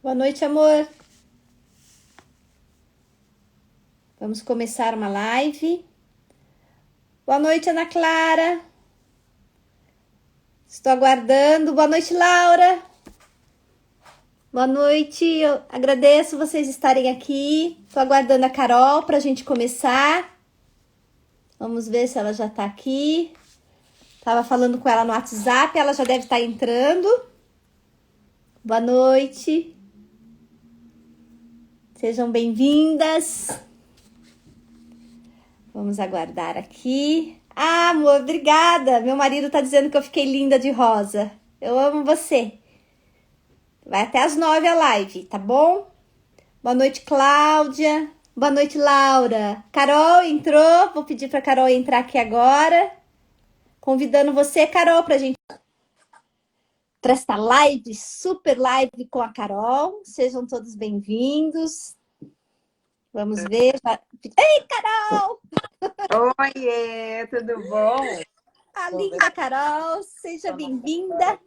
Boa noite, amor. Vamos começar uma live. Boa noite, Ana Clara. Estou aguardando. Boa noite, Laura. Boa noite. Eu agradeço vocês estarem aqui. Estou aguardando a Carol para a gente começar. Vamos ver se ela já está aqui. Estava falando com ela no WhatsApp. Ela já deve estar entrando. Boa noite. Sejam bem-vindas. Vamos aguardar aqui. Ah, amor, obrigada. Meu marido tá dizendo que eu fiquei linda de rosa. Eu amo você. Vai até às 9 a live, tá bom? Boa noite, Cláudia. Boa noite, Laura. Carol entrou. Vou pedir pra Carol entrar aqui agora. Convidando você, Carol, pra gente para esta live, super live com a Carol. Sejam todos bem-vindos. Vamos ver. Ei, Carol! Oiê, tudo bom? A linda Carol, seja bem-vinda.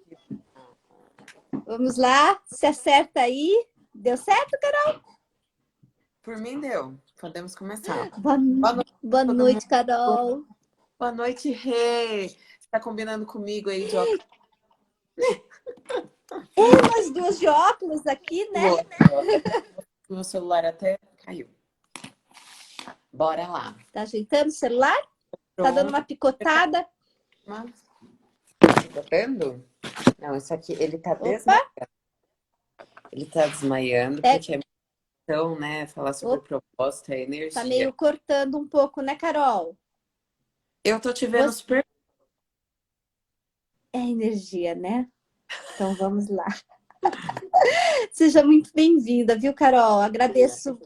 Vamos lá, se acerta aí. Deu certo, Carol? Por mim deu. Podemos começar. Boa noite, Carol. Boa noite, Rê. Você tá combinando comigo aí de óculos? Nós duas de óculos aqui, né? Meu celular até caiu. Bora lá. Tá ajeitando o celular? Pronto. Tá dando uma picotada? Picotando? Não, isso aqui, ele tá desmaiando. Ele tá desmaiando porque é então, né? Falar sobre propósito, é energia. Tá meio cortando um pouco, né, Carol? Eu tô te vendo super... É energia, né? Então vamos lá. Seja muito bem-vinda, viu, Carol? Agradeço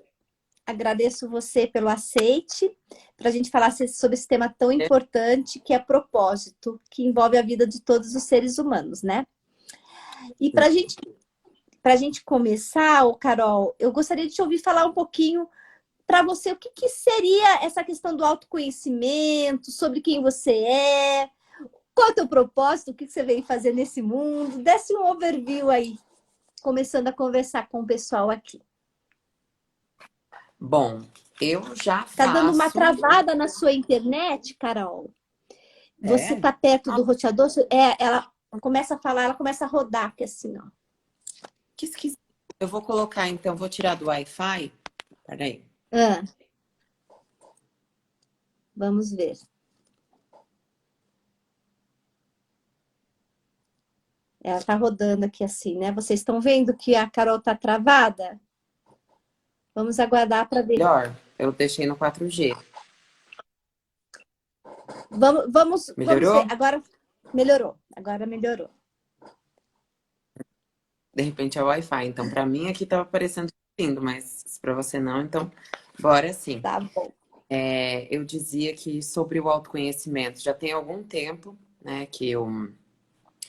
você pelo aceite para a gente falar sobre esse tema tão importante que é propósito, que envolve a vida de todos os seres humanos, né? E para a gente começar, Carol, eu gostaria de te ouvir falar um pouquinho para você o que seria essa questão do autoconhecimento, sobre quem você é, qual é o teu propósito, o que você veio fazer nesse mundo. Desce um overview aí, começando a conversar com o pessoal aqui. Bom, eu já faço... Tá dando uma travada na sua internet, Carol? Você tá perto do roteador? Ela começa a falar, ela começa a rodar aqui assim, ó. Que esquisito. Eu vou colocar, então, vou tirar do Wi-Fi. Peraí. Vamos ver. Ela tá rodando aqui assim, né? Vocês estão vendo que a Carol tá travada? Vamos aguardar para ver. Melhor, eu deixei no 4G. Vamos Melhorou? ver. Agora melhorou. Agora melhorou. De repente é o Wi-Fi. Então, para mim aqui tava aparecendo lindo, mas para você não, então bora sim. Tá bom. Eu dizia que sobre o autoconhecimento, já tem algum tempo, né, que eu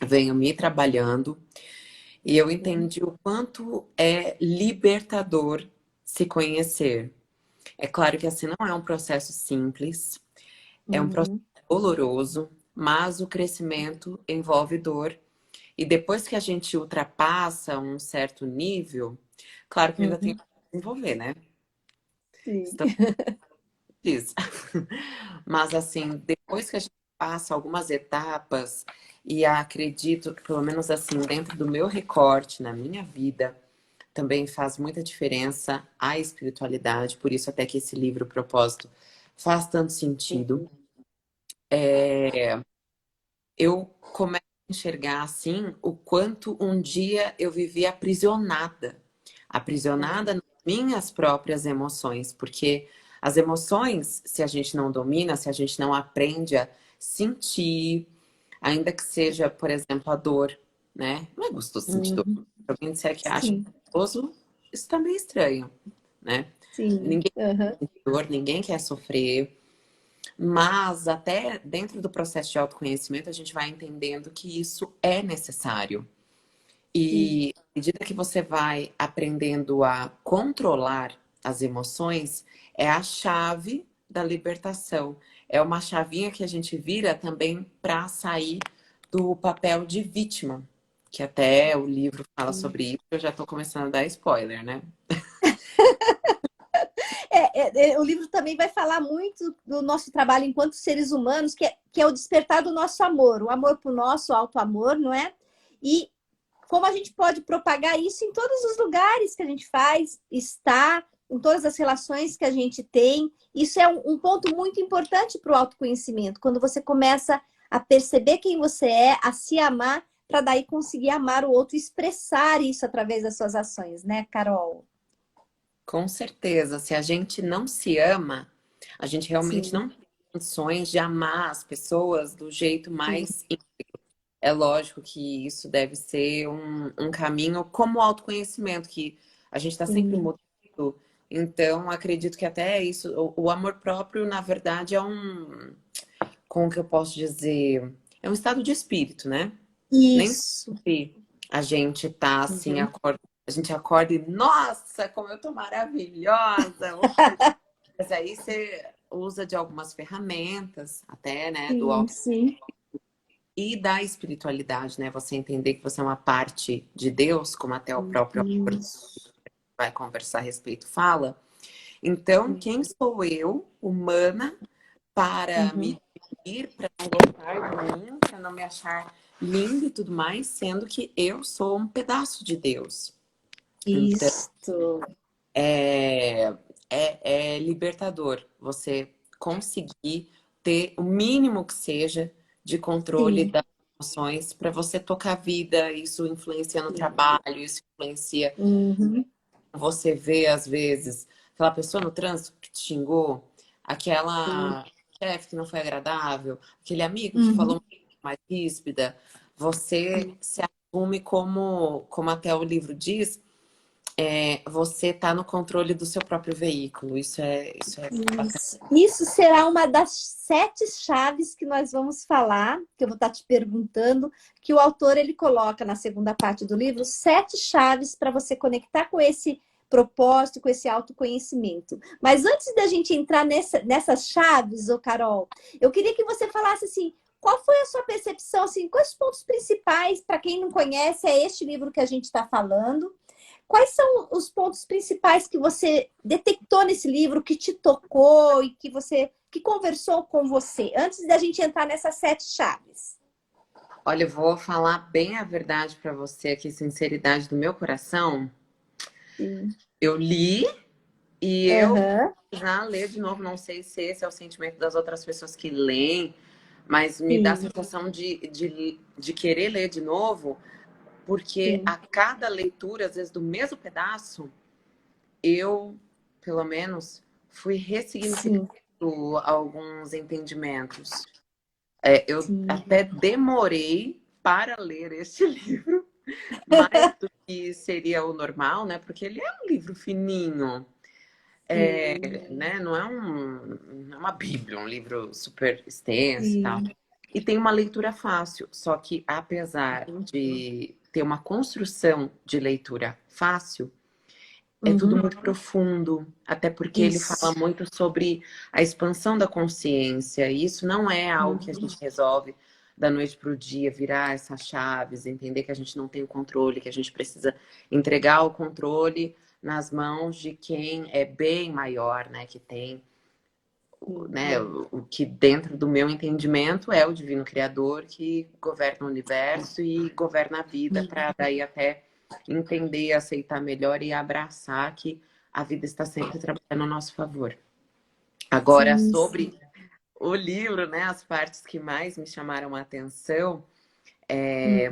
venho me trabalhando e eu entendi o quanto é libertador se conhecer. É claro que assim não é um processo simples, é um processo doloroso, mas o crescimento envolve dor. E depois que a gente ultrapassa um certo nível, claro que ainda tem que desenvolver, né? Sim. Isso. Mas assim, depois que a gente passa algumas etapas, e acredito que pelo menos assim, dentro do meu recorte, na minha vida, também faz muita diferença a espiritualidade, por isso até que esse livro, Propósito, faz tanto sentido. Eu começo a enxergar assim o quanto um dia eu vivi aprisionada nas minhas próprias emoções, porque as emoções, se a gente não domina, se a gente não aprende a sentir, ainda que seja, por exemplo, a dor, né? Não é gostoso sentir dor. Se alguém disser que acha gostoso, isso tá meio estranho, né? Sim. Ninguém quer sentir dor, ninguém quer sofrer. Mas até dentro do processo de autoconhecimento, a gente vai entendendo que isso é necessário. Sim. E à medida que você vai aprendendo a controlar as emoções, é a chave da libertação. É uma chavinha que a gente vira também para sair do papel de vítima, que até o livro fala sobre isso. Eu já estou começando a dar spoiler, né? O livro também vai falar muito do nosso trabalho enquanto seres humanos, que é o despertar do nosso amor, o amor para o nosso auto-amor, não é? E como a gente pode propagar isso em todos os lugares que a gente faz, está, em todas as relações que a gente tem. Isso é um ponto muito importante para o autoconhecimento, quando você começa a perceber quem você é, a se amar, para daí conseguir amar o outro e expressar isso através das suas ações, né, Carol? Com certeza, se a gente não se ama, a gente realmente Sim, não tem condições de amar as pessoas do jeito sim, mais. É lógico que isso deve ser um caminho como o autoconhecimento, que a gente está sempre sim. mudando. Então, acredito que até isso, o amor próprio, na verdade, como que eu posso dizer? É um estado de espírito, né? Nem Isso. sempre a gente tá assim, Uhum. a gente acorda e, nossa, como eu tô maravilhosa! Mas aí você usa de algumas ferramentas, até, né, do Sim, auto sim. e da espiritualidade, né? Você entender que você é uma parte de Deus, como até o próprio autor Isso. vai conversar a respeito fala. Então, quem sou eu, humana, para Uhum. me dividir, para não gostar de mim, para não me achar linda e tudo mais, sendo que eu sou um pedaço de Deus. Então, Isso. é, é libertador você conseguir ter o mínimo que seja de controle Sim. das emoções para você tocar a vida. Isso influencia no Sim. trabalho, isso influencia. Uhum. Você vê, às vezes, aquela pessoa no trânsito que te xingou, Sim. aquela chefe que não foi agradável, aquele amigo que Uhum. falou mais ríspida. Você se assume como até o livro diz, você está no controle do seu próprio veículo. Isso é bacana. Isso será uma das 7 chaves que nós vamos falar, que eu vou estar te perguntando, que o autor ele coloca na segunda parte do livro, 7 chaves para você conectar com esse propósito, com esse autoconhecimento. Mas antes da gente entrar nessas chaves, ô Carol, eu queria que você falasse assim, qual foi a sua percepção, assim, quais os pontos principais, para quem não conhece, é este livro que a gente está falando, quais são os pontos principais que você detectou nesse livro, que te tocou e que conversou com você, antes da gente entrar nessas 7 chaves? Olha, eu vou falar bem a verdade para você aqui, sinceridade do meu coração. Sim. Eu li e eu vou Aham. precisar ler de novo. Não sei se esse é o sentimento das outras pessoas que leem, mas me dá a Sim, sensação de querer ler de novo, porque sim, a cada leitura, às vezes do mesmo pedaço, eu, pelo menos, fui ressignificando sim, alguns entendimentos. Eu sim, até demorei para ler este livro, mais do que seria o normal, né? Porque ele é um livro fininho, sim, né? Não é uma Bíblia, um livro super extenso e tal. sim. E tem uma leitura fácil, só que apesar de ter uma construção de leitura fácil, é tudo Uhum. muito profundo, até porque ele fala Isso. muito sobre a expansão da consciência. E isso não é algo que a Uhum. gente resolve da noite para o dia, virar essas chaves, entender que a gente não tem o controle, que a gente precisa entregar o controle nas mãos de quem é bem maior, né? Que tem, né? O que dentro do meu entendimento é o divino criador que governa o universo e governa a vida para daí até entender, aceitar melhor e abraçar que a vida está sempre trabalhando a nosso favor. Agora, Sim, sim. sobre o livro, né, as partes que mais me chamaram a atenção,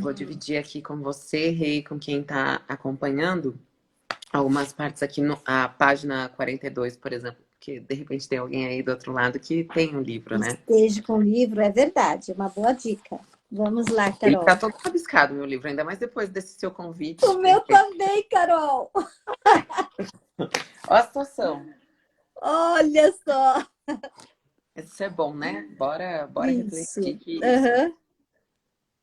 vou dividir aqui com você, Rei, com quem está acompanhando, algumas partes aqui, a página 42, por exemplo, que de repente tem alguém aí do outro lado que tem um livro, né? Esteja com o livro, é verdade, é uma boa dica. Vamos lá, Ele tá Carol. todo rabiscado, meu livro, ainda mais depois desse seu O convite. meu também, Carol. Ó a situação. Olha só. Isso é bom, né? Bora refletir Isso. que isso Aham.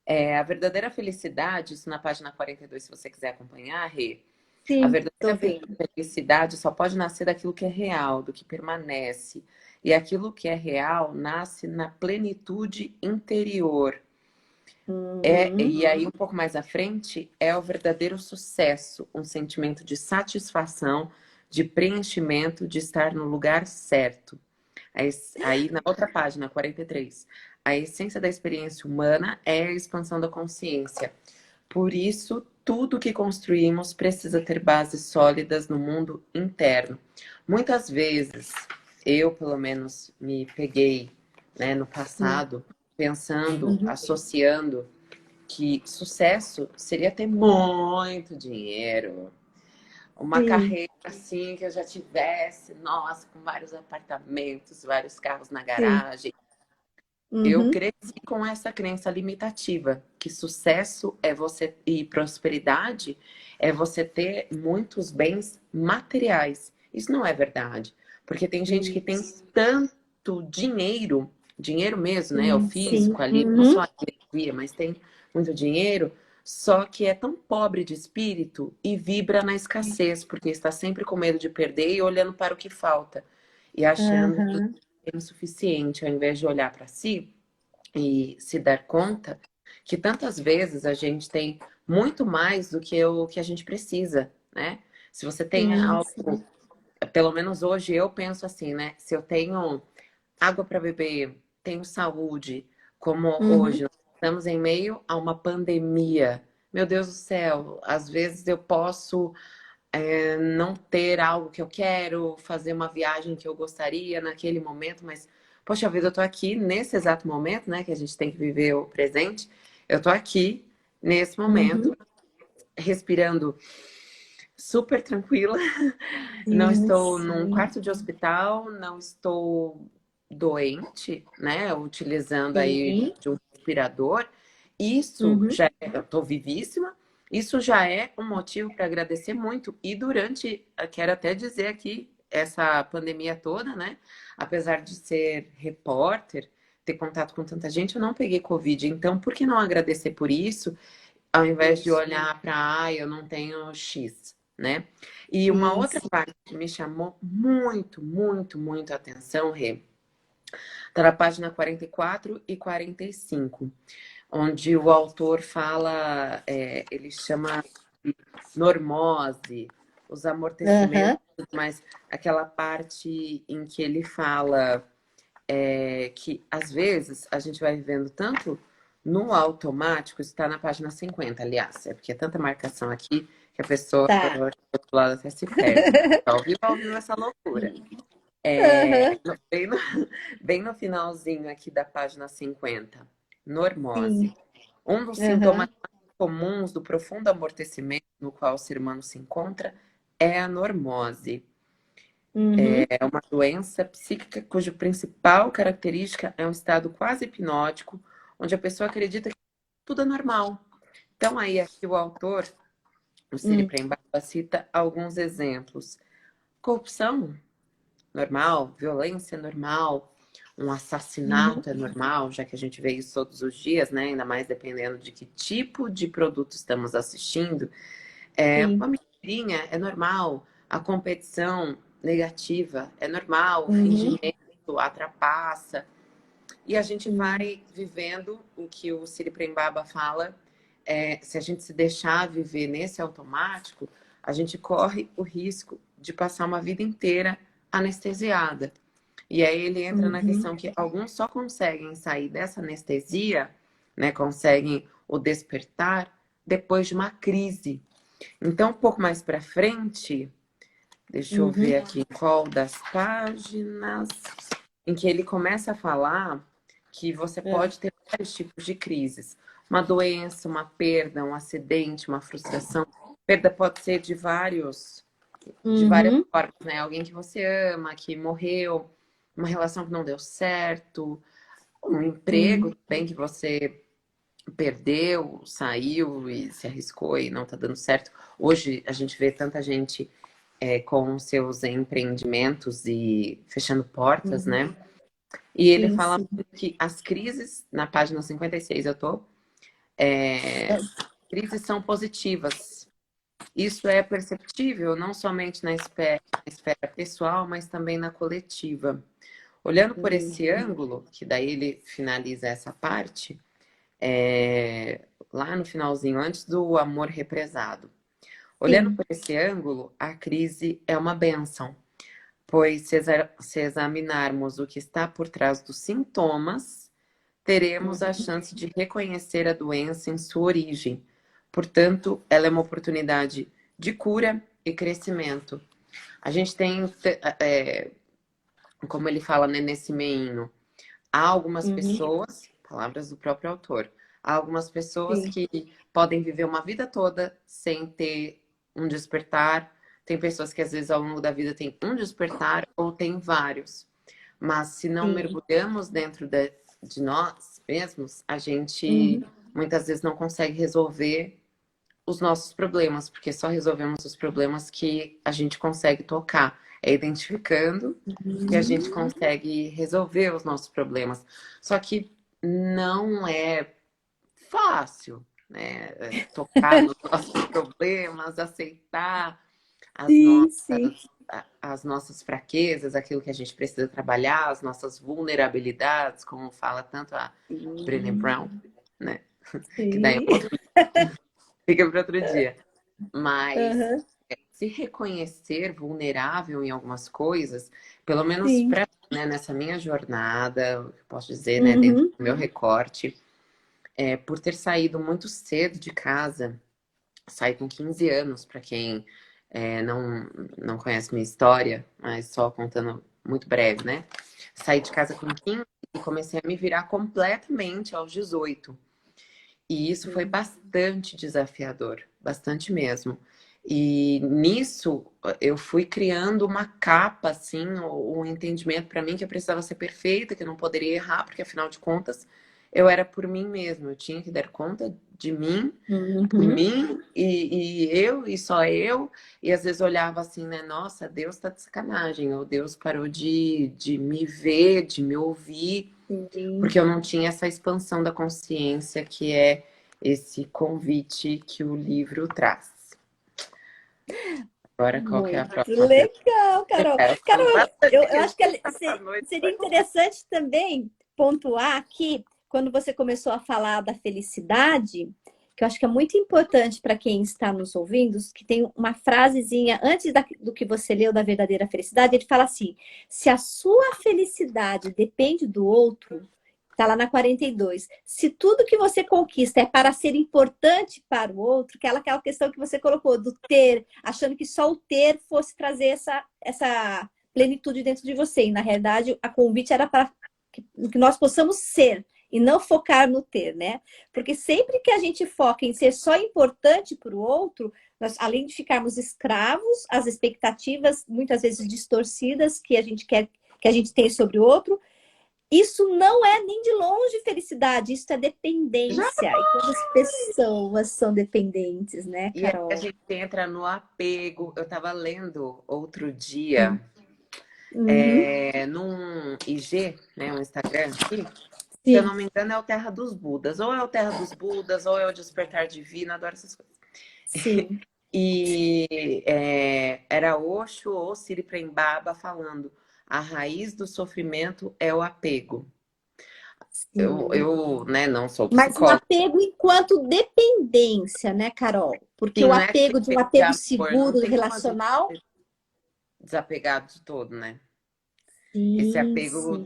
A verdadeira felicidade, isso na página 42, se você quiser acompanhar, Rê, a Sim, tô verdadeira vendo. felicidade só pode nascer daquilo que é real, do que permanece. E aquilo que é real nasce na plenitude interior. Uhum. E aí, um pouco mais à frente, é o verdadeiro sucesso, um sentimento de satisfação, de preenchimento, de estar no lugar certo. Aí, na outra página, 43, a essência da experiência humana é a expansão da consciência. Por isso, tudo que construímos precisa ter bases sólidas no mundo interno. Muitas vezes, eu, pelo menos, me peguei, né, no passado, pensando, Uhum. associando que sucesso seria ter muito dinheiro, uma Sim, carreira assim que eu já tivesse, nossa, com vários apartamentos, vários carros na sim. garagem. Eu Uhum. cresci com essa crença limitativa, que sucesso é você e prosperidade é você ter muitos bens materiais. Isso não é verdade, porque tem gente que tem Isso. tanto dinheiro, dinheiro mesmo, né, o Sim, sim. físico ali, não só Uhum. a energia, mas tem muito dinheiro, só que é tão pobre de espírito e vibra na escassez, porque está sempre com medo de perder e olhando para o que falta e achando que Aham. é insuficiente, ao invés de olhar para si e se dar conta que tantas vezes a gente tem muito mais do que o que a gente precisa, né? Se você tem Sim, algo, sim. pelo menos hoje eu penso assim, né? Se eu tenho água para beber, tenho saúde, como hoje Uhum. nós estamos em meio a uma pandemia. Meu Deus do céu, às vezes eu posso não ter algo que eu quero, fazer uma viagem que eu gostaria naquele momento, mas, poxa vida, eu tô aqui nesse exato momento, né, que a gente tem que viver o presente. Eu tô aqui nesse Uhum. momento, respirando super tranquila. Não Sim, estou num sim. quarto de hospital, não estou doente, né, utilizando aí Sim. de um respirador. Isso Uhum. já é, eu tô vivíssima. Isso já é um motivo para agradecer muito. E durante, quero até dizer aqui, essa pandemia toda, né? Apesar de ser repórter, ter contato com tanta gente, eu não peguei Covid. Então, por que não agradecer por isso, ao invés de Isso. olhar para, eu não tenho X, né? E uma Sim, outra sim. parte que me chamou muito, muito, muito a atenção, Rê, tá na página 44 e 45, onde o autor fala, ele chama de normose, os amortecimentos, Aham. mas aquela parte em que ele fala que às vezes a gente vai vivendo tanto no automático, isso está na página 50, aliás, é porque é tanta marcação aqui que a pessoa Tá. do outro lado até se perde. Ao vivo essa loucura. Aham. Bem no, bem no finalzinho aqui da página 50, normose. Sim. Um dos sintomas Aham. mais comuns do profundo amortecimento no qual o ser humano se encontra é a normose. Uhum. É uma doença psíquica cuja principal característica é um estado quase hipnótico, onde a pessoa acredita que tudo é normal. Então, aí, aqui o autor, o Siri Hum. Prembaba, cita alguns exemplos. Corrupção, normal. Violência, normal. Um Uhum. assassinato é normal, já que a gente vê isso todos os dias, né? Ainda mais dependendo de que tipo de produto estamos assistindo. Uma Sim. mentirinha é normal. A competição negativa é normal. O Uhum. fingimento, a trapaça. E a gente Sim. vai vivendo o que o Siri Prembaba fala. Se a gente se deixar viver nesse automático, a gente corre o risco de passar uma vida inteira anestesiada. E aí ele entra na Uhum. questão que alguns só conseguem sair dessa anestesia, né, conseguem o despertar depois de uma crise. Então, um pouco mais para frente, deixa eu Uhum. ver aqui qual das páginas, em que ele começa a falar que você É. pode ter vários tipos de crises. Uma doença, uma perda, um acidente, uma frustração. Perda pode ser de várias Uhum. formas, né? Alguém que você ama, que morreu, uma relação que não deu certo, um emprego Sim. também que você perdeu, saiu e se arriscou e não tá dando certo. Hoje a gente vê tanta gente com seus empreendimentos e fechando portas, Uhum. né? E ele Sim, fala sim. que as crises, na página 56 eu tô, Crises são positivas. Isso é perceptível não somente na esfera pessoal, mas também na coletiva. Olhando por esse ângulo, que daí ele finaliza essa parte, lá no finalzinho, antes do amor represado. Olhando por esse ângulo, a crise é uma bênção, pois se examinarmos o que está por trás dos sintomas, teremos a chance de reconhecer a doença em sua origem. Portanto, ela é uma oportunidade de cura e crescimento. A gente tem, como ele fala, né, nesse meinho, há algumas pessoas, palavras do próprio autor, há algumas pessoas que podem viver uma vida toda sem ter um despertar. Tem pessoas que às vezes ao longo da vida tem um despertar ou tem vários. Mas se não mergulhamos dentro de nós mesmos, a gente muitas vezes não consegue resolver os nossos problemas, porque só resolvemos os problemas que a gente consegue tocar. É identificando que a gente consegue resolver os nossos problemas. Só que não é fácil, né? Tocar nos nossos problemas, aceitar as Sim, nossas, sim. as nossas fraquezas, aquilo que a gente precisa trabalhar, as nossas vulnerabilidades, como fala tanto a Brené Brown, né? Que daí Sim. fica para outro dia. Mas Aham. se reconhecer vulnerável em algumas coisas, pelo menos Sim. né, nessa minha jornada, eu posso dizer, né, dentro Uhum. do meu recorte, por ter saído muito cedo de casa, saí com 15 anos, para quem não conhece minha história, mas só contando muito breve, né? Saí de casa com 15 e comecei a me virar completamente aos 18. E isso foi bastante desafiador, bastante mesmo. E nisso eu fui criando uma capa, assim, um entendimento para mim que eu precisava ser perfeita, que eu não poderia errar, porque afinal de contas eu era por mim mesma, eu tinha que dar conta de mim, em Uhum. mim, e eu, e só eu, e às vezes olhava assim, né? Nossa, Deus tá de sacanagem, ou Deus parou de me ver, de me ouvir, Sim. porque eu não tinha essa expansão da consciência que é esse convite que o livro traz. Agora, qual que é a Muito próxima pergunta? legal, Carol. São Carol, bastante eu acho que questões, essa noite seria vai interessante também pontuar aqui, quando você começou a falar da felicidade, que eu acho que é muito importante para quem está nos ouvindo, que tem uma frasezinha antes do que você leu da verdadeira felicidade, ele fala assim: se a sua felicidade depende do outro, tá lá na 42. Se tudo que você conquista é para ser importante para o outro, aquela questão que você colocou do ter, achando que só o ter fosse trazer essa plenitude dentro de você. E, na realidade, a convite era para que nós possamos ser e não focar no ter, né? Porque sempre que a gente foca em ser só importante para o outro, nós, além de ficarmos escravos às expectativas, muitas vezes distorcidas, que a gente quer, que a gente tem sobre o outro, isso não é nem de longe felicidade, isso é já. dependência. E quantas pessoas são dependentes, né, E aí a Carol? gente entra no apego. Eu estava lendo outro dia, Uhum. num IG, né, um Instagram aqui, se eu Sim, não me engano, é o Terra dos Budas. Ou é o Terra dos Budas, ou é o Despertar Divino, adoro essas coisas. sim, E era Osho ou Siri Prembaba falando: a raiz do sofrimento é o apego. sim. Né, não sou Mas o psicóloga. apego enquanto dependência, né, Carol? Porque Sim, o não é aquele apego de um apego de apego amor. Não seguro, tem como a gente relacional. ser desapegado de todo, né? Esse Sim, apego sim.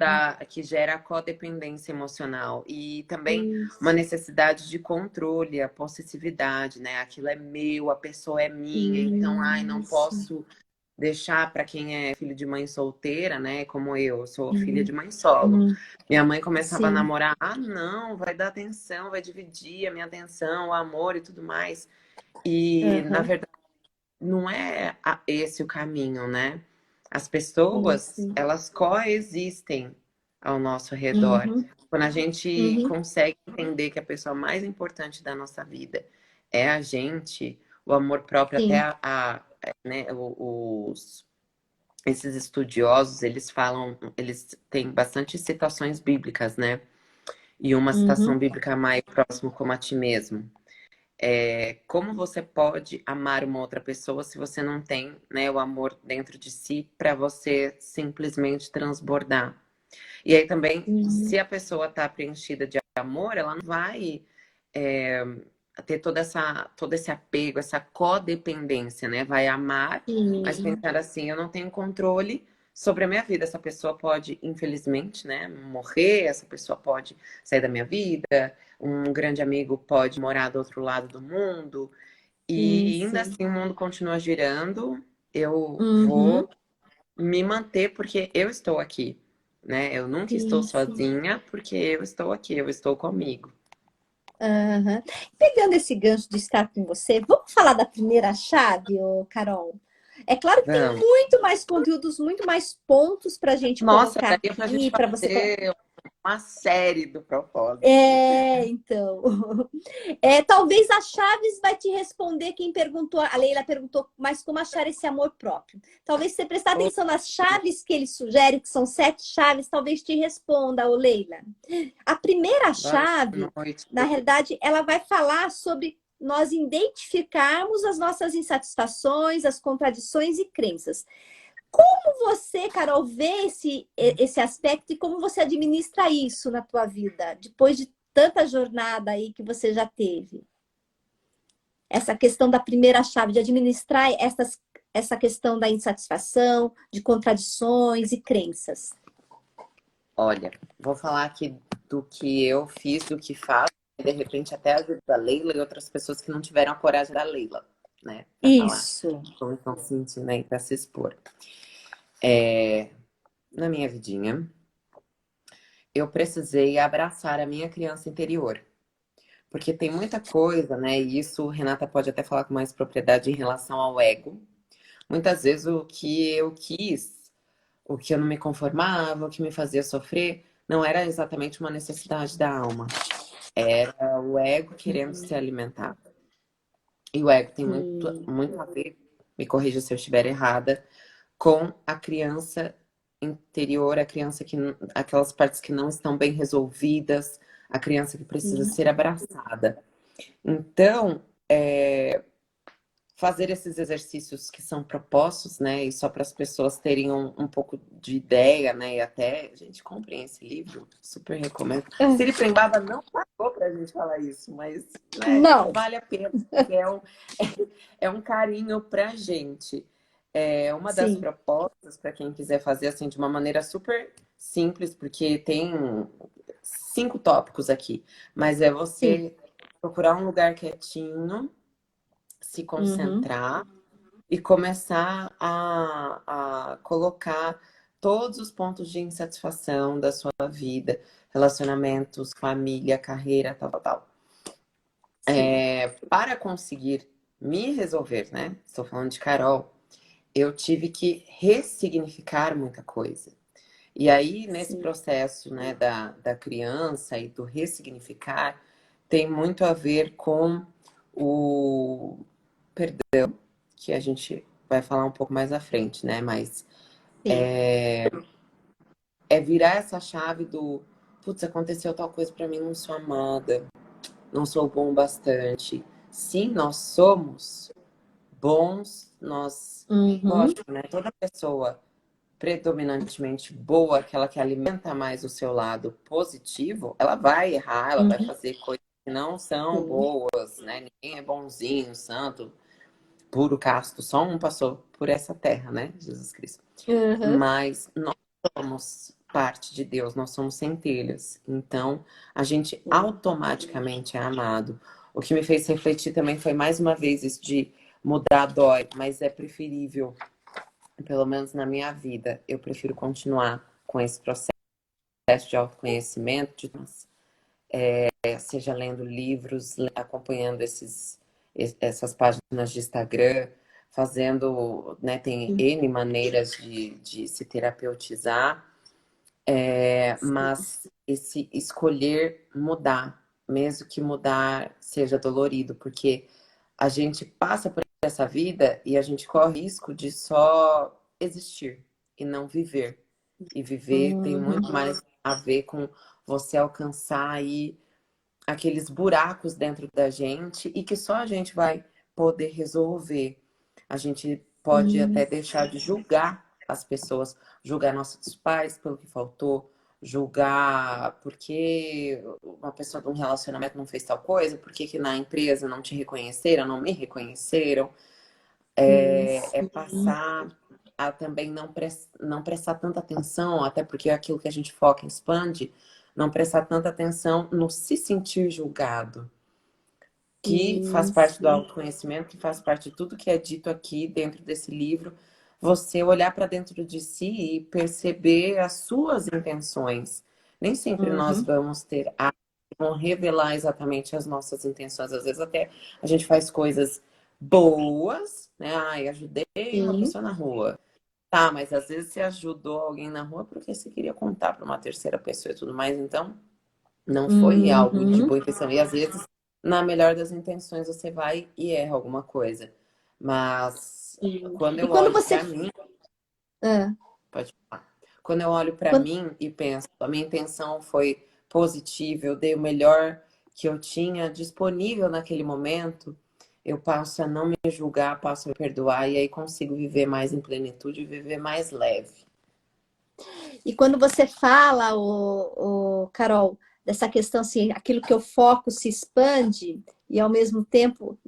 que gera a codependência emocional e também uma Isso. necessidade de controle, a possessividade, né? Aquilo é meu, a pessoa é minha, então, ai, não Isso. posso deixar para quem é filho de mãe solteira, né? Como eu sou filha Sim. de mãe solo. Uhum. Minha mãe começava a Sim. namorar, ah, não, vai dar atenção, vai dividir a minha atenção, o amor e tudo mais. E, na Uhum. verdade, não é esse o caminho, né? As pessoas, Sim. elas coexistem ao nosso redor. Uhum. Quando a gente Uhum. consegue entender que a pessoa mais importante da nossa vida é a gente, o amor próprio, até Sim. né, esses estudiosos, eles falam, eles têm bastante citações bíblicas, né? E uma citação Uhum. bíblica: amai o próximo como a ti mesmo. Como você pode amar uma outra pessoa se você não tem, né, o amor dentro de si para você simplesmente transbordar? E aí também, Uhum. se a pessoa está preenchida de amor, ela não vai é, ter todo esse apego, essa codependência, né? Vai amar, mas Sim, pensar assim, eu não tenho controle sobre a minha vida. Essa pessoa pode, infelizmente, né, morrer, essa pessoa pode sair da minha vida, um grande amigo pode morar do outro lado do mundo, sim, e ainda sim. assim o mundo continua girando, eu Uhum. vou me manter porque eu estou aqui, né? Eu nunca estou Sim, sim. sozinha porque eu estou aqui, eu estou comigo. Aham. Pegando esse gancho de estar com você, vamos falar da primeira chave, ô Carol? É claro que tem Vamos. muito mais conteúdos, muito mais pontos para a gente Nossa, colocar daria pra gente aqui, para você. fazer uma série do propósito. É, então. É, talvez a Chaves vai te responder quem perguntou. A Leila perguntou, mas como achar esse amor próprio? Talvez se você prestar Ô, atenção nas chaves que ele sugere, que são 7 chaves, talvez te responda, ô Leila. A primeira boa chave, noite. na realidade, ela vai falar sobre nós identificarmos as nossas insatisfações, as contradições e crenças. Como você, Carol, vê esse aspecto e como você administra isso na tua vida, depois de tanta jornada aí que você já teve? Essa questão da primeira chave, de administrar essa questão da insatisfação, de contradições e crenças. Olha, vou falar aqui do que eu fiz, do que faço, e de repente até ajuda a Leila e outras pessoas que não tiveram a coragem da Leila, né? Pra falar Isso. como estão se sentindo aí, pra se expor. É, na minha vidinha, eu precisei abraçar a minha criança interior. Porque tem muita coisa, né? E isso, Renata pode até falar com mais propriedade em relação ao ego. Muitas vezes o que eu quis, o que eu não me conformava, o que me fazia sofrer, não era exatamente uma necessidade da alma. Era o ego querendo ser alimentado. E o ego tem muito, Hum, muito a ver, me corrija se eu estiver errada, com a criança interior, a criança que, aquelas partes que não estão bem resolvidas, a criança que precisa hum, ser abraçada. Então, fazer esses exercícios que são propostos, né? E só para as pessoas terem um pouco de ideia, né? E até, gente, comprem esse livro, super recomendo. Siri Prembaba não pagou para a gente falar isso, mas, né, não. vale a pena, porque é um carinho para a gente. É uma das Sim. propostas para quem quiser fazer assim de uma maneira super simples, porque tem 5 tópicos aqui, mas é Sim. você procurar um lugar quietinho, se Uhum. concentrar e começar a colocar todos os pontos de insatisfação da sua vida, relacionamentos, família, carreira, tal, tal, tal. Sim. Para conseguir me resolver, né? Estou falando de Carol, eu tive que ressignificar muita coisa. E aí, nesse Sim. processo, né, da criança e do ressignificar, tem muito a ver com o perdão, que a gente vai falar um pouco mais à frente, né? Mas Sim. é virar essa chave do, putz, aconteceu tal coisa pra mim, não sou amada, não sou bom bastante. Sim, nós somos bons, nós, Uhum. lógico, né? Toda pessoa predominantemente boa, aquela que alimenta mais o seu lado positivo, ela vai errar, ela vai Uhum. fazer coisas que não são Sim. boas, né? Ninguém é bonzinho, santo, puro, casto, só um passou por essa terra, né? Jesus Cristo. Uhum. Mas nós somos parte de Deus, nós somos centelhas. Então, a gente automaticamente é amado. O que me fez refletir também foi mais uma vez isso de mudar dói, mas é preferível, pelo menos na minha vida, eu prefiro continuar com esse processo de autoconhecimento, seja lendo livros, acompanhando essas páginas de Instagram, fazendo, né, tem N maneiras de se terapeutizar, mas esse escolher mudar, mesmo que mudar seja dolorido, porque a gente passa por essa vida e a gente corre risco de só existir e não viver. E viver tem muito Uhum. mais a ver com você alcançar aí aqueles buracos dentro da gente e que só a gente vai poder resolver. A gente pode até Sim, deixar de julgar as pessoas, julgar nossos pais pelo que faltou, julgar porque uma pessoa de um relacionamento não fez tal coisa, por que na empresa não te reconheceram, não me reconheceram. sim, É sim. passar a também não prestar tanta atenção, até porque é aquilo que a gente foca, expande, não prestar tanta atenção no se sentir julgado, que faz Sim, parte do sim. autoconhecimento, que faz parte de tudo que é dito aqui dentro desse livro. Você olhar para dentro de si e perceber as suas intenções. Nem sempre nós Uhum. vamos ter a vão revelar exatamente as nossas intenções. Às vezes até a gente faz coisas boas, né? Ai, ajudei uma Sim. pessoa na rua. Tá, mas às vezes você ajudou alguém na rua porque você queria contar para uma terceira pessoa e tudo mais. Então, não foi algo de Uhum. boa intenção. E às vezes, na melhor das intenções, você vai e erra alguma coisa. Mas Sim. quando E eu quando olho você. para mim, Ah, pode falar. Quando eu olho para quando... mim e penso, a minha intenção foi positiva, eu dei o melhor que eu tinha disponível naquele momento, eu passo a não me julgar, passo a me perdoar e aí consigo viver mais em plenitude e viver mais leve. E quando você fala, Carol, dessa questão assim, aquilo que eu foco se expande, e ao mesmo tempo,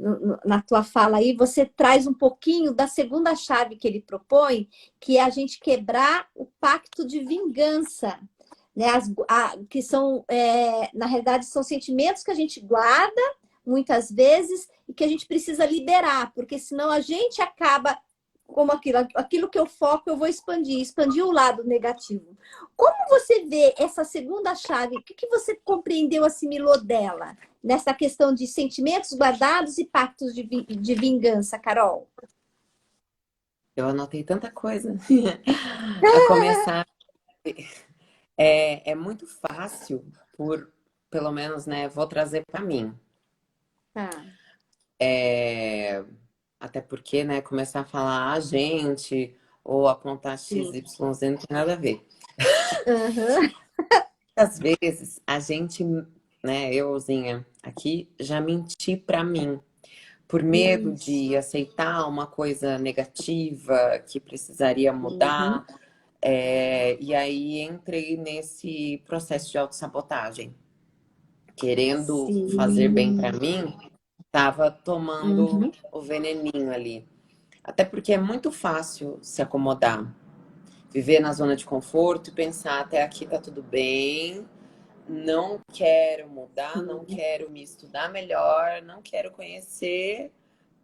na tua fala aí, você traz um pouquinho da segunda chave que ele propõe, que é a gente quebrar o pacto de vingança. Né, que são, na realidade, são sentimentos que a gente guarda muitas vezes e que a gente precisa liberar, porque senão a gente acaba como aquilo que eu foco, eu vou expandir o lado negativo. Como você vê essa segunda chave? O que você compreendeu, assimilou dela? Nessa questão de sentimentos guardados e pactos de vingança, Carol? Eu anotei tanta coisa. A começar, é muito fácil, pelo menos, né? Vou trazer para mim. Tá. É, até porque, né, começar a falar a gente ou apontar X, Sim. Y, Z não tem nada a ver. Uhum. Às vezes a gente, né, euzinha aqui, já menti para mim, por medo Isso. de aceitar uma coisa negativa que precisaria Uhum. mudar. E aí entrei nesse processo de autossabotagem, querendo fazer bem para Sim. mim, tava tomando Uhum. o veneninho ali. Até porque é muito fácil se acomodar, viver na zona de conforto e pensar até aqui tá tudo bem, não quero mudar, não Sim. quero me estudar melhor, não quero conhecer,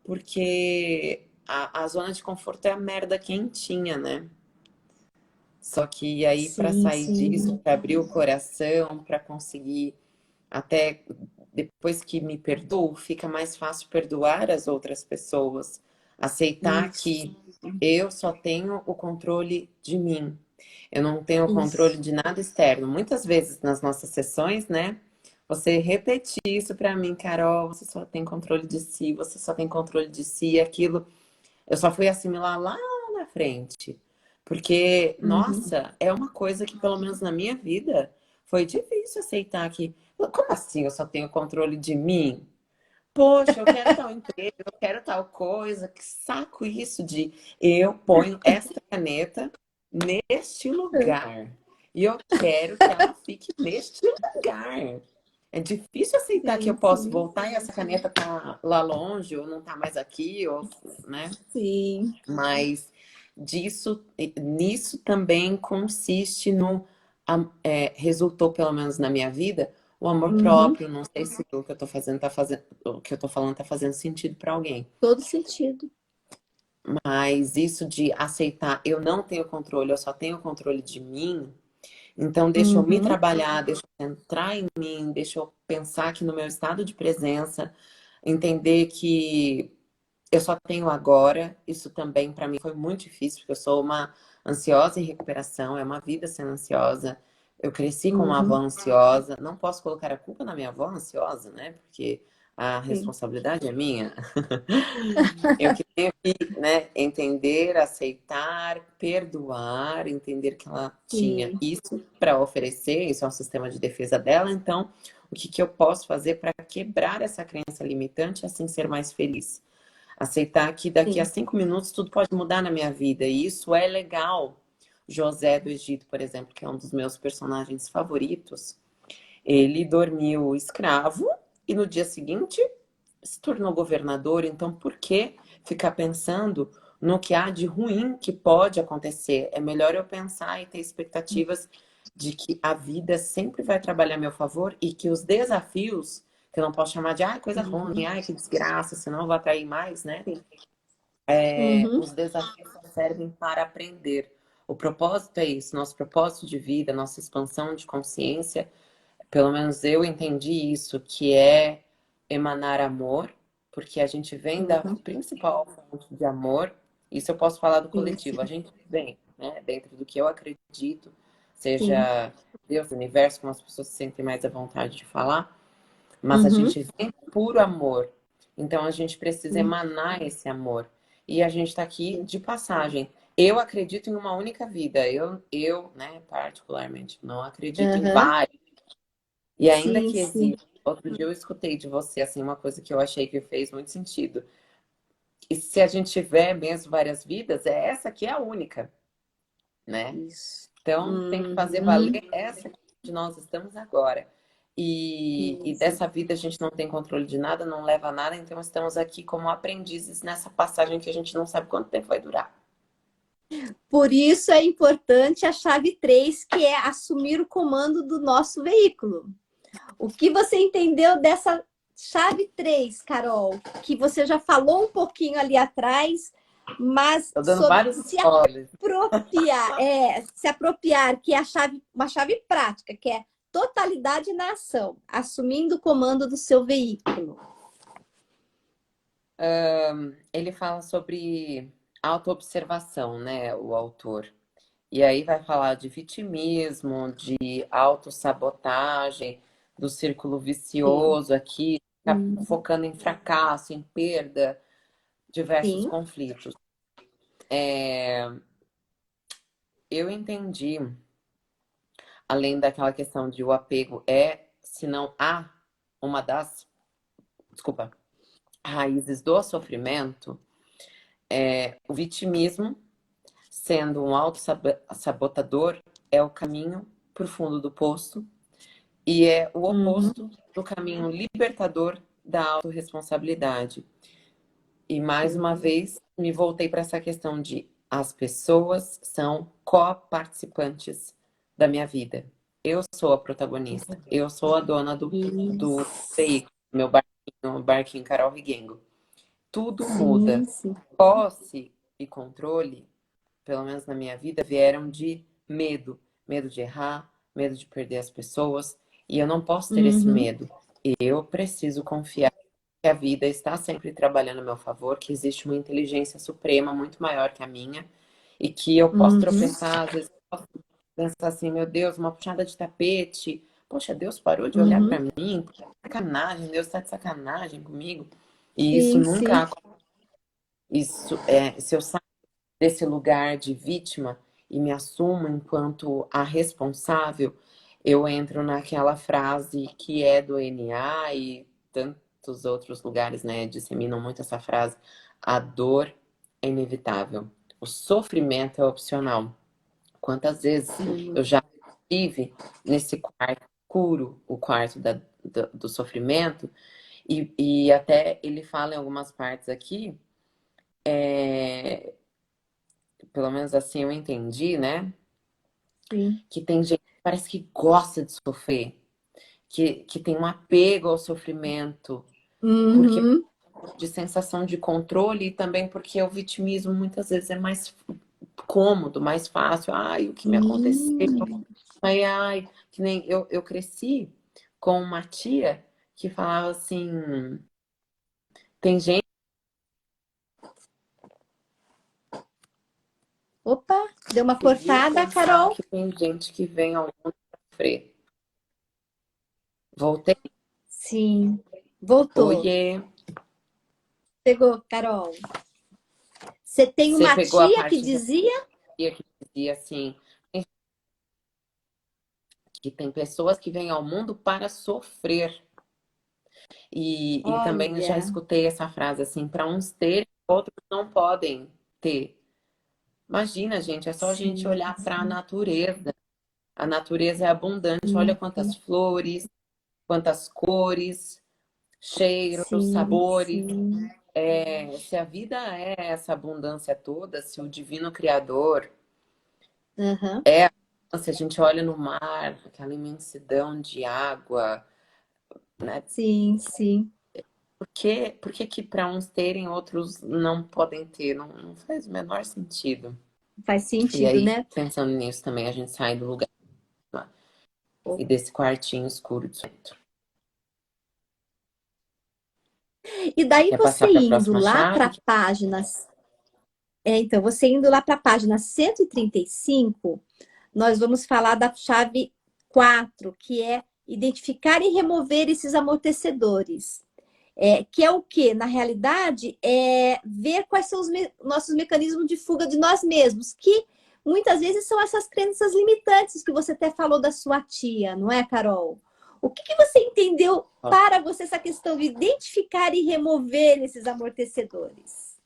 porque a zona de conforto é a merda quentinha, né? Só que aí para Sim, sair disso, sim. para abrir o coração, para conseguir até depois que me perdoo, fica mais fácil perdoar as outras pessoas, aceitar Isso. que eu só tenho o controle de mim. Eu não tenho o controle Isso. de nada externo. Muitas vezes nas nossas sessões, né? Você repetir isso para mim, Carol, você só tem controle de si, você só tem controle de si, e aquilo eu só fui assimilar lá na frente. Porque, Uhum. nossa, é uma coisa que, pelo menos na minha vida, foi difícil aceitar que. Como assim eu só tenho controle de mim? Poxa, eu quero tal emprego, eu quero tal coisa. Que saco isso de eu ponho esta caneta neste lugar. E eu quero que ela fique neste lugar. É difícil aceitar que eu Sim, posso sim. voltar e essa caneta tá lá longe, ou não tá mais aqui, ou, né? Sim. Mas nisso também consiste no, resultou pelo menos na minha vida, o amor Uhum. próprio. Não sei se o que eu tô fazendo o que eu tô falando tá fazendo sentido para alguém, Todo sentido. mas isso de aceitar, eu não tenho controle, eu só tenho controle de mim. Então deixa eu me Uhum. trabalhar, deixa eu entrar em mim, deixa eu pensar aqui no meu estado de presença, entender que eu só tenho agora. Isso também para mim foi muito difícil, porque eu sou uma ansiosa em recuperação, é uma vida sendo ansiosa. Eu cresci com uma avó Uhum. ansiosa. Não posso colocar a culpa na minha avó ansiosa, né? Porque a Sim. responsabilidade é minha. Eu tenho que, né, entender, aceitar, perdoar, entender que ela tinha Sim, isso para oferecer, isso é um sistema de defesa dela, então o que que eu posso fazer para quebrar essa crença limitante e assim ser mais feliz? Aceitar que daqui a sim. 5 minutos tudo pode mudar na minha vida e isso é legal. José do Egito, por exemplo, que é um dos meus personagens favoritos, ele dormiu escravo e no dia seguinte se tornou governador, então por que ficar pensando no que há de ruim que pode acontecer? É melhor eu pensar e ter expectativas de que a vida sempre vai trabalhar a meu favor e que os desafios, que eu não posso chamar de coisa ruim, que desgraça, senão eu vou atrair mais, né? Uhum, Os desafios só servem para aprender. O propósito é isso, nosso propósito de vida, nossa expansão de consciência, pelo menos eu entendi isso, que é emanar amor, porque a gente vem da uhum. principal fonte de amor. Isso eu posso falar do Isso, coletivo. A gente vem, né, dentro do que eu acredito, sim. seja Deus, o universo, como as pessoas se sentem mais à vontade de falar, mas a Uhum, gente vem por amor. Então a gente precisa sim, emanar esse amor. E a gente está aqui de passagem. Eu acredito em uma única vida. Né, particularmente, não acredito em aham, várias. E ainda sim, que sim. exista, outro dia eu escutei de você assim uma coisa que eu achei que fez muito sentido. E se a gente tiver mesmo várias vidas, é essa que é a única, né? Isso. Então tem que fazer Uhum, valer essa que nós estamos agora. E isso. dessa vida a gente não tem controle de nada, não leva a nada, então estamos aqui como aprendizes nessa passagem que a gente não sabe quanto tempo vai durar. Por isso é importante a chave 3, que é assumir o comando do nosso veículo. O que você entendeu dessa chave 3, Carol? Que você já falou um pouquinho ali atrás, mas Tô dando sobre vários spoilers. se apropriar, que é uma chave prática, que é totalidade na ação, assumindo o comando do seu veículo. Ele fala sobre autoobservação, né, o autor. E aí vai falar de vitimismo, de autossabotagem, do círculo Sim, vicioso aqui, tá focando em fracasso, em perda, diversos sim, conflitos. Eu entendi, além daquela questão de o apego se não há uma das, desculpa, raízes do sofrimento, o vitimismo, sendo um autossabotador, é o caminho para o fundo do poço. E é o uhum, oposto do caminho libertador da autorresponsabilidade. E mais uma sim, vez me voltei para essa questão de as pessoas são co-participantes da minha vida. Eu sou a protagonista, eu sou a dona do isso, veículo, meu barquinho Carol Rigengo. Tudo sim, muda. sim, Posse e controle, pelo menos na minha vida, vieram de medo. Medo de errar, medo de perder as pessoas. E eu não posso ter esse uhum, medo. Eu preciso confiar que a vida está sempre trabalhando a meu favor, que existe uma inteligência suprema muito maior que a minha. E que eu posso uhum, tropeçar, às vezes eu posso pensar assim, meu Deus, uma puxada de tapete. Poxa, Deus parou de olhar para uhum, mim. Sacanagem, Deus está de sacanagem comigo. E isso sim, sim, nunca. Isso é, se eu desse lugar de vítima e me assumo enquanto a responsável, eu entro naquela frase que é do NA e tantos outros lugares, né, disseminam muito essa frase: a dor é inevitável, o sofrimento é opcional. Quantas vezes sim. eu já estive nesse quarto escuro, o quarto do sofrimento, e até ele fala em algumas partes aqui, é, pelo menos assim eu entendi, né? Sim. Que tem gente que parece que gosta de sofrer, que tem um apego ao sofrimento, porque Uhum. de sensação de controle e também porque o vitimismo muitas vezes é mais cômodo, mais fácil. Ai, o que me aconteceu? Sim. Ai, que nem eu cresci com uma tia que falava assim, tem gente Opa, deu uma que conseguiu cortada, pensar Carol? que tem gente que vem ao mundo sofrer. Voltei, Sim. Voltou. oiê. Pegou, Carol. Você tem Você uma pegou a tia que parte dizia? que dizia assim, que tem pessoas que vêm ao mundo para sofrer. E também já Olha, escutei essa frase assim, para uns terem, outros não podem ter. Imagina, gente, é só a gente sim, olhar para a natureza. A natureza é abundante, olha sim, quantas flores, quantas cores, cheiros, sim, sabores. sim. Se a vida é essa abundância toda, se o divino criador, Aham. se a gente olha no mar, aquela imensidão de água, né? Sim, sim. Por que para uns terem, outros não podem ter? Não faz o menor sentido. Faz E sentido, aí, né? pensando nisso também, a gente sai do lugar e desse quartinho escuro de centro. E daí Quer você passar para a indo próxima lá para chave? a página, então, você indo lá para a página 135, nós vamos falar da chave 4, que é identificar e remover esses amortecedores. Que é o quê? Na realidade, é ver quais são os nossos mecanismos de fuga de nós mesmos, que muitas vezes são essas crenças limitantes que você até falou da sua tia, não é, Carol? O que você entendeu para você essa questão de identificar e remover esses amortecedores?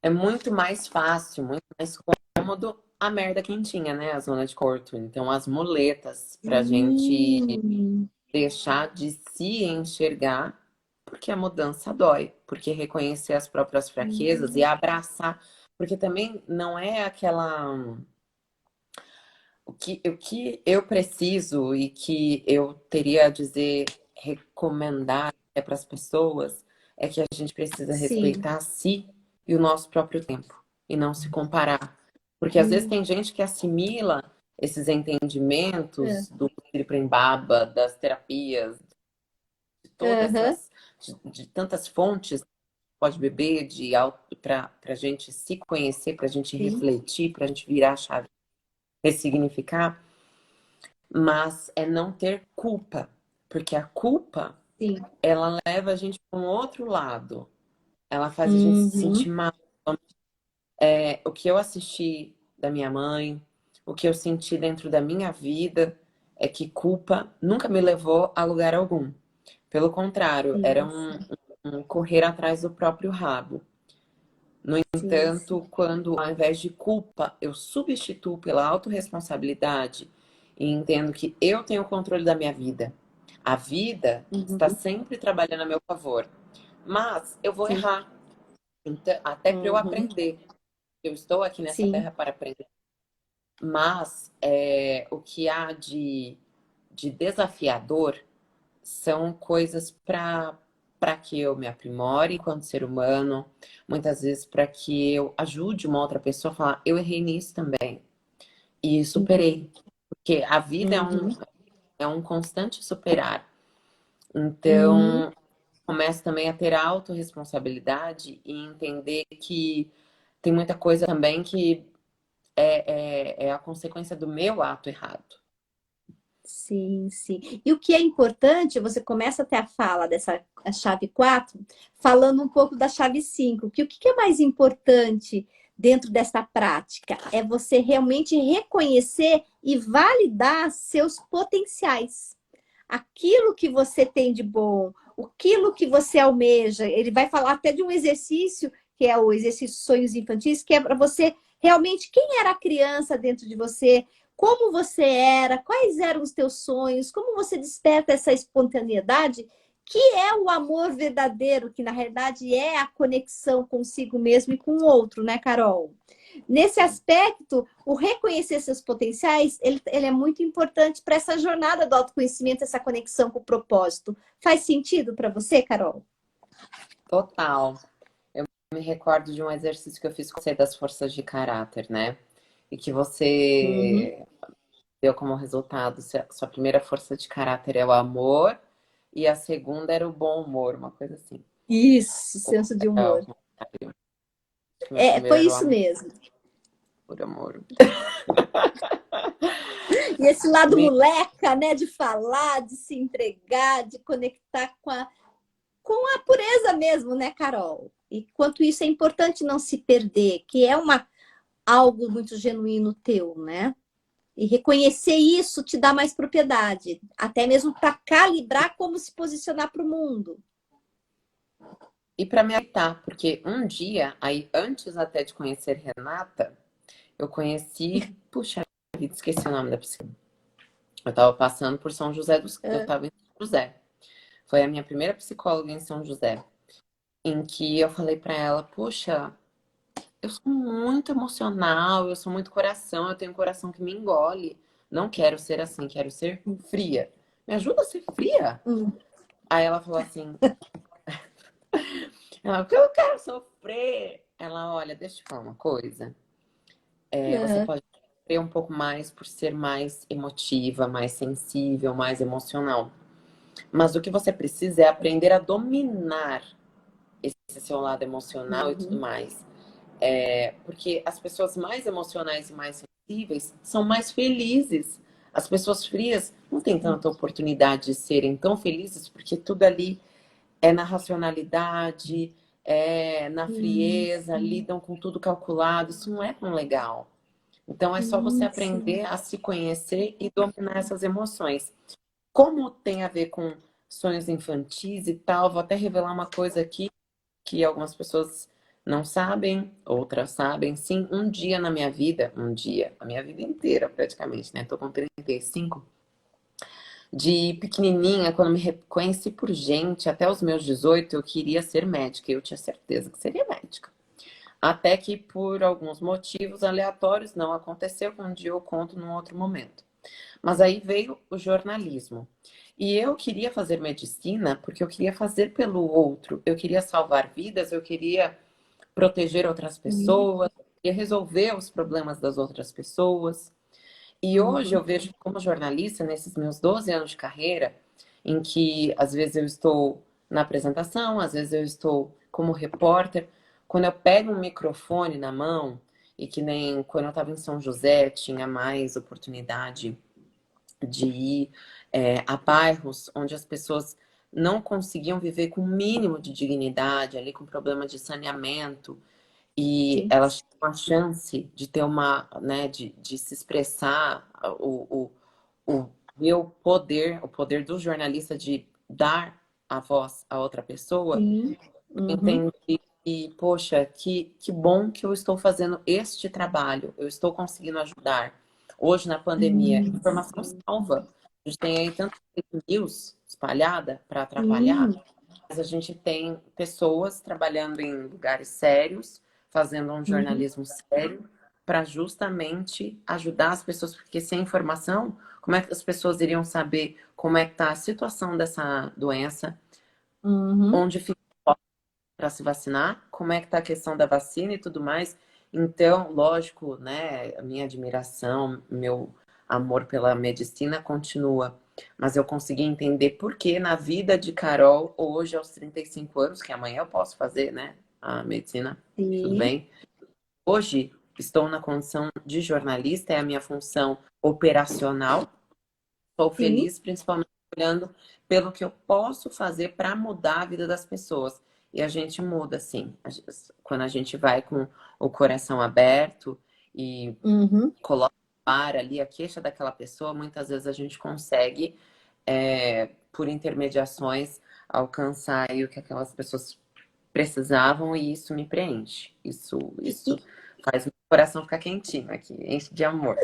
É muito mais fácil, muito mais cômodo a merda quentinha, né? A zona de conforto. Então, as muletas pra gente Hum, deixar de se enxergar, porque a mudança dói, porque reconhecer as próprias fraquezas e abraçar, porque também não é aquela. O que eu preciso e que eu teria a dizer, recomendar para as pessoas é que a gente precisa sim. respeitar a si e o nosso próprio tempo e não se comparar. Porque às vezes Hum, tem gente que assimila esses é. entendimentos do Tripembaba, das terapias, de todas Aham, de tantas fontes que pode beber para a gente se conhecer, para a gente sim, refletir, para a gente virar a chave, ressignificar, mas é não ter culpa, porque a culpa sim. ela leva a gente para um outro lado, ela faz a gente se sentir Uhum, mal. O que eu assisti da minha mãe, o que eu senti dentro da minha vida é que culpa nunca me levou a lugar algum. Pelo contrário, era sim, um correr atrás do próprio rabo. No sim, sim. entanto, quando ao invés de culpa eu substituo pela autorresponsabilidade e entendo que eu tenho o controle da minha vida, a vida está Uhum, sempre trabalhando a meu favor, mas eu vou sim. errar, então, até para eu Uhum, aprender. Eu estou aqui nessa sim. terra para aprender. Mas o que há de desafiador são coisas para que eu me aprimore enquanto ser humano, muitas vezes para que eu ajude uma outra pessoa a falar, eu errei nisso também e superei, porque a vida Uhum, é um constante superar. uhum. Então, começo também a ter autorresponsabilidade e entender que tem muita coisa também que é a consequência do meu ato errado. Sim, sim. E o que é importante, você começa até a fala dessa a chave 4 falando um pouco da chave 5 que o que é mais importante dentro dessa prática? É você realmente reconhecer e validar seus potenciais. Aquilo que você tem de bom, aquilo que você almeja. Ele vai falar até de um exercício, que é o exercício Sonhos Infantis, que é para você realmente, quem era a criança dentro de você, como você era, quais eram os teus sonhos, como você desperta essa espontaneidade, que é o amor verdadeiro, que na realidade é a conexão consigo mesmo e com o outro, né, Carol? Nesse aspecto, o reconhecer seus potenciais, ele é muito importante para essa jornada do autoconhecimento, essa conexão com o propósito. Faz sentido para você, Carol? Total. Eu me recordo de um exercício que eu fiz com você das forças de caráter, né? E que Uhum. você deu como resultado, sua primeira força de caráter é o amor e a segunda era o bom humor, uma coisa assim. Isso, Ou senso de era o humor. contrário. Acho que meu primeiro Foi era o isso amor, mesmo. amor. E esse lado Me- moleca, né, de falar, de se entregar, de conectar com com a pureza mesmo, né, Carol? E quanto isso é importante não se perder, que é algo muito genuíno teu, né? E reconhecer isso te dá mais propriedade, até mesmo para calibrar como se posicionar para o mundo. E para me aceitar, porque um dia, aí antes até de conhecer Renata, eu conheci, puxa vida, esqueci o nome da psicóloga. Eu estava passando por São José eu estava em São José. Foi a minha primeira psicóloga em São José, em que eu falei para ela, poxa, eu sou muito emocional, eu sou muito coração, eu tenho um coração que me engole. Não quero ser assim, quero ser fria. Me ajuda a ser fria? Aí ela falou assim, porque eu quero sofrer. Ela, olha, deixa eu te falar uma coisa. Você pode sofrer um pouco mais por ser mais emotiva, mais sensível, mais emocional. Mas o que você precisa é aprender a dominar esse seu lado emocional e tudo mais. Porque as pessoas mais emocionais e mais sensíveis são mais felizes. As pessoas frias não têm tanta oportunidade de serem tão felizes, porque tudo ali é na racionalidade, é na frieza, lidam com tudo calculado. Isso não é tão legal. Então é só você aprender a se conhecer e dominar essas emoções. Como tem a ver com sonhos infantis e tal, vou até revelar uma coisa aqui que algumas pessoas não sabem, outras sabem. Sim, um dia na minha vida, a minha vida inteira praticamente, né? Tô com 35. De pequenininha, quando me reconheci por gente, até os meus 18, eu queria ser médica. Eu tinha certeza que seria médica. Até que, por alguns motivos aleatórios, não aconteceu. Um dia eu conto num outro momento. Mas aí veio o jornalismo. E eu queria fazer medicina porque eu queria fazer pelo outro. Eu queria salvar vidas, eu queria proteger outras pessoas, eu queria resolver os problemas das outras pessoas. E hoje eu vejo como jornalista, nesses meus 12 anos de carreira, em que às vezes eu estou na apresentação, às vezes eu estou como repórter, quando eu pego um microfone na mão, e que nem quando eu estava em São José, tinha mais oportunidade de ir a bairros onde as pessoas não conseguiam viver com o mínimo de dignidade, ali com problema de saneamento, e elas tinham a chance de ter uma, né, de se expressar, o meu poder, o poder do jornalista de dar a voz a outra pessoa, entendi que, poxa, que bom que eu estou fazendo este trabalho, eu estou conseguindo ajudar. Hoje, na pandemia, informação salva. A gente tem aí tanta fake news espalhada para atrapalhar, mas a gente tem pessoas trabalhando em lugares sérios, fazendo um jornalismo sério, para justamente ajudar as pessoas, porque sem informação, como é que as pessoas iriam saber como é que está a situação dessa doença, onde fica para se vacinar, como é que está a questão da vacina e tudo mais. Então, lógico, né, a minha admiração, meu amor pela medicina continua, mas eu consegui entender por que na vida de Carol, hoje aos 35 anos, que amanhã eu posso fazer, né, a medicina, tudo bem? Hoje estou na condição de jornalista, é a minha função operacional. Estou feliz, principalmente olhando pelo que eu posso fazer para mudar a vida das pessoas. E a gente muda, sim. Quando a gente vai com o coração aberto e coloca para ali a queixa daquela pessoa, muitas vezes a gente consegue, por intermediações, alcançar aí o que aquelas pessoas precisavam e isso me preenche. Isso faz meu coração ficar quentinho aqui, enche de amor.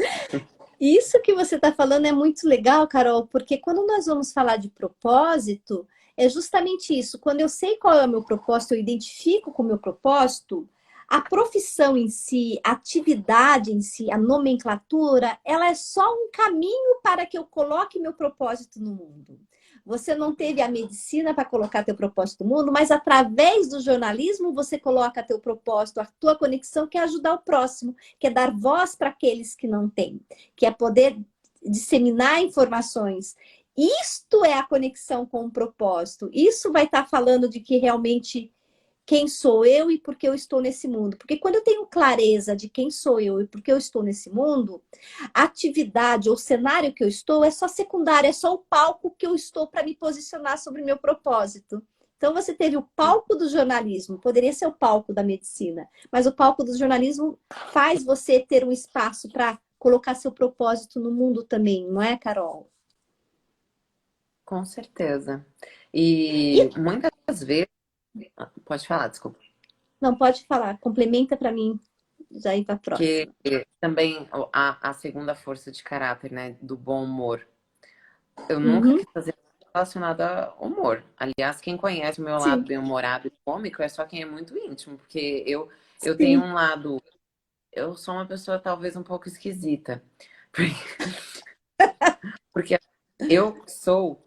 Isso que você está falando é muito legal, Carol, porque quando nós vamos falar de propósito, é justamente isso. Quando eu sei qual é o meu propósito, eu identifico com o meu propósito, a profissão em si, a atividade em si, a nomenclatura, ela é só um caminho para que eu coloque meu propósito no mundo. Você não teve a medicina para colocar teu propósito no mundo, mas através do jornalismo você coloca teu propósito, a tua conexão, que é ajudar o próximo, que é dar voz para aqueles que não têm, que é poder disseminar informações. Isto é a conexão com o propósito. Isso vai estar falando de que realmente quem sou eu e por que eu estou nesse mundo. Porque quando eu tenho clareza de quem sou eu e por que eu estou nesse mundo, a atividade ou cenário que eu estou é só secundário, é só o palco que eu estou para me posicionar sobre o meu propósito. Então você teve o palco do jornalismo, poderia ser o palco da medicina, mas o palco do jornalismo faz você ter um espaço para colocar seu propósito no mundo também, não é, Carol? Com certeza. E E muitas vezes. Pode falar, desculpa. não pode falar, complementa para mim já ir para a Que próxima. também a segunda força de caráter, né? Do bom humor. Eu nunca Uhum, quis fazer nada relacionado a humor. Aliás, quem conhece o meu lado sim, bem-humorado e cômico é só quem é muito íntimo, porque eu tenho sim, um lado. Eu sou uma pessoa talvez um pouco esquisita. Porque eu sou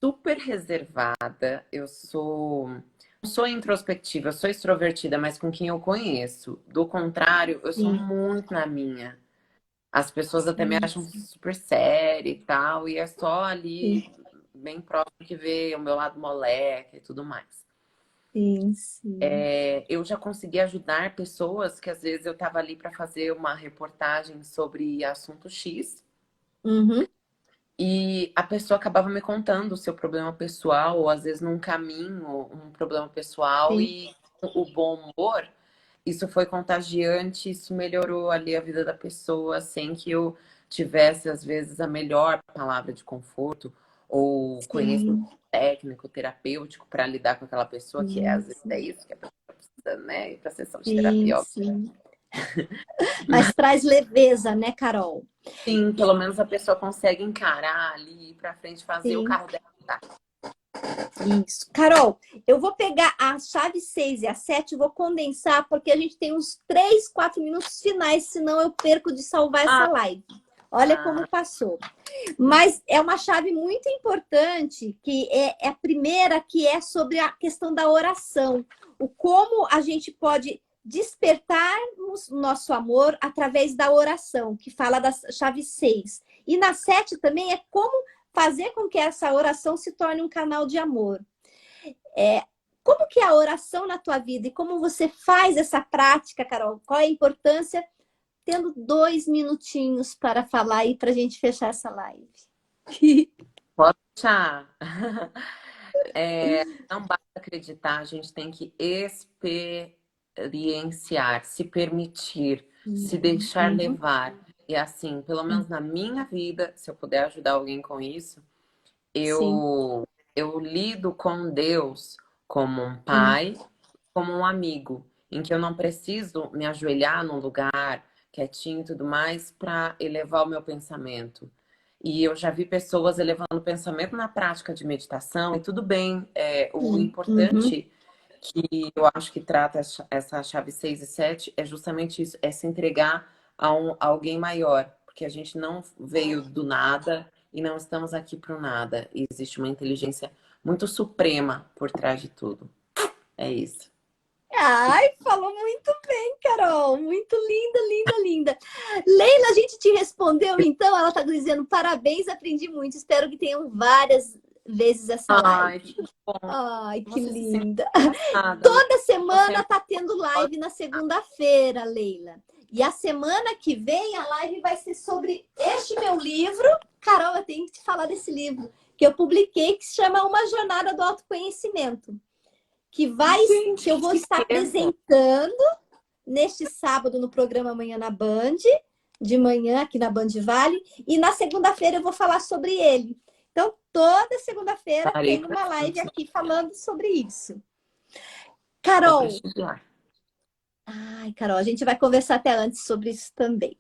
super reservada, eu sou. Não sou introspectiva, eu sou extrovertida, mas com quem eu conheço. Do contrário, eu sou sim, muito na minha. As pessoas até me sim, acham super séria e tal, e é só sim, ali, bem próximo que vê o meu lado moleque e tudo mais. sim, sim. Eu já consegui ajudar pessoas que às vezes eu estava ali para fazer uma reportagem sobre assunto X. Uhum, E a pessoa acabava me contando o seu problema pessoal, ou às vezes num caminho, um problema pessoal, sim, e o bom humor, isso foi contagiante, isso melhorou ali a vida da pessoa, sem que eu tivesse, às vezes, a melhor palavra de conforto, ou conhecimento sim, técnico, terapêutico, para lidar com aquela pessoa, que é, às sim, vezes é isso que a pessoa precisa, né? Ir para sessão de sim, terapia, óbvio. sim. Mas traz leveza, né, Carol? Sim, pelo menos a pessoa consegue encarar ali, ir para frente, fazer o Sim, carro dela andar. isso. Carol, eu vou pegar a chave 6 e a 7 e vou condensar, porque a gente tem uns 3, 4 minutos finais, senão eu perco de salvar essa live. Olha como Ah, passou. Mas é uma chave muito importante, que é a primeira, que é sobre a questão da oração. O como a gente pode despertar o nosso amor através da oração, que fala da chave 6. E na 7 também é como fazer com que essa oração se torne um canal de amor. Como que é a oração na tua vida e como você faz essa prática, Carol? Qual é a importância? Tendo 2 minutinhos para falar aí para a gente fechar essa live. pode deixar. Não basta acreditar, a gente tem que experienciar, se permitir, se deixar Uhum. levar. E assim, pelo menos na minha vida, se eu puder ajudar alguém com isso, Sim. eu lido com Deus como um Hum. pai, como um amigo, em que eu não preciso me ajoelhar num lugar quietinho e tudo mais para elevar o meu pensamento. E eu já vi pessoas elevando o pensamento na prática de meditação, e tudo bem. O Uhum. importante que eu acho que trata essa chave 6 e 7 é justamente isso, é se entregar a alguém maior, porque a gente não veio do nada e não estamos aqui para o nada. E existe uma inteligência muito suprema por trás de tudo. É isso. Ai, falou muito bem, Carol. Muito linda, linda, linda. Leila, a gente te respondeu, então. Ela está dizendo parabéns, aprendi muito. Espero que tenham várias vezes essa Ai, live. que bom. Ai, que Você se sente linda. abraçada, né? Toda Você semana é tá tendo live na segunda-feira, Leila. E a semana que vem a live vai ser sobre este meu livro. Carol, eu tenho que te falar desse livro que eu publiquei, que se chama Uma Jornada do Autoconhecimento, gente, que eu vou que estar incrível. apresentando neste sábado no programa Amanhã na Band, de manhã aqui na Band Vale, e na segunda-feira eu vou falar sobre ele. Então, toda segunda-feira Estarei tem uma live presente. aqui falando sobre isso. Vou Carol, prestigiar. ai, Carol, a gente vai conversar até antes sobre isso também.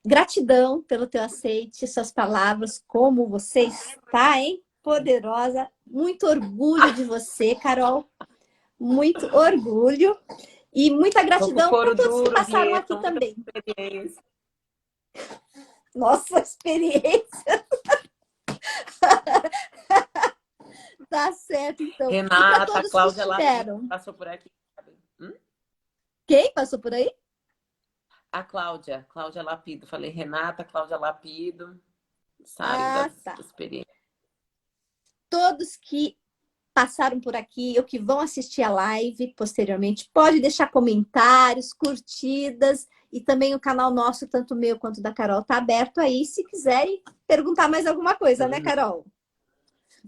Gratidão pelo teu aceite, suas palavras, como você está, hein? Poderosa. Muito orgulho de você, Carol. Muito orgulho. E muita Tô com o gratidão para couro todos que duro, passaram Rê, aqui são muitas também. experiências. Nossa experiência. Tá certo, então. E para Renata, todos que Cláudia Lapido estiveram. passou por aqui. Sabe? Quem passou por aí? A Cláudia Lapido. Falei Renata, Cláudia Lapido, sabe, Ah, das tá. experiências. Todos que passaram por aqui ou que vão assistir a live posteriormente, pode deixar comentários, curtidas e também o canal nosso, tanto meu quanto da Carol, tá aberto aí se quiserem perguntar mais alguma coisa, né, Carol?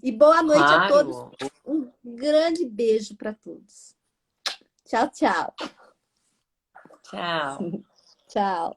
E boa noite a todos. Claro. Um grande beijo para todos. Tchau, tchau. Tchau. Tchau.